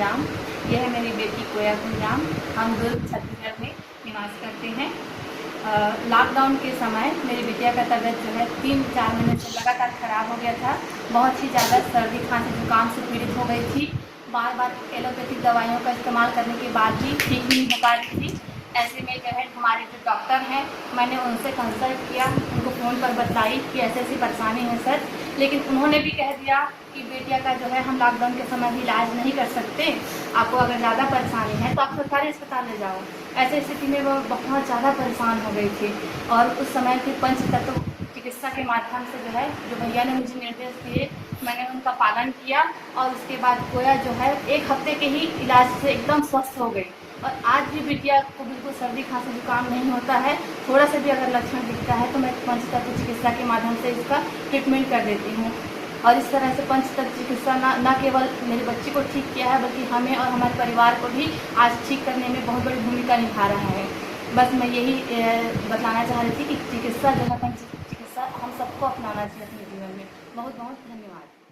कुंजाम। यह है मेरी बेटी कोया कुंजाम। हम दुर्ग छत्तीसगढ़ में निवास करते हैं। लॉकडाउन के समय मेरी बिटिया का तबीयत जो है 3-4 महीने से लगातार ख़राब हो गया था। बहुत ही ज़्यादा सर्दी खांसी जुकाम से पीड़ित हो गई थी। बार बार एलोपैथिक दवाइयों का इस्तेमाल करने के बाद भी ठीक नहीं हो पा रही थी। ऐसे में जो है हमारे जो डॉक्टर हैं, मैंने उनसे कंसल्ट किया, उनको फ़ोन पर बताई कि ऐसी ऐसी परेशानी है सर, लेकिन उन्होंने भी कह दिया कि बेटिया का जो है हम लॉकडाउन के समय भी इलाज नहीं कर सकते, आपको अगर ज़्यादा परेशानी है तो आप सरकारी अस्पताल ले जाओ। ऐसी स्थिति में वो बहुत ज़्यादा परेशान हो गई थी और उस समय फिर पंचतत्व चिकित्सा के माध्यम से जो है जो भैया ने मुझे निर्देश दिए, मैंने उनका पालन किया और उसके बाद कोया जो है 1 हफ्ते के ही इलाज से एकदम स्वस्थ हो गई और आज भी बिटिया को बिल्कुल सर्दी खांसी जुकाम नहीं होता है। थोड़ा सा भी अगर लक्षण दिखता है तो मैं पंचतत्व चिकित्सा के माध्यम से इसका ट्रीटमेंट कर देती हूँ और इस तरह से पंचतत्व चिकित्सा न केवल मेरी बच्ची को ठीक किया है बल्कि हमें और हमारे परिवार को भी आज ठीक करने में बहुत बड़ी भूमिका निभा रहा है। बस मैं यही बताना चाह रही थी कि चिकित्सा जो है पंच चिकित्सा हम सबको अपनाना चाहिए अपने जीवन में। बहुत बहुत धन्यवाद।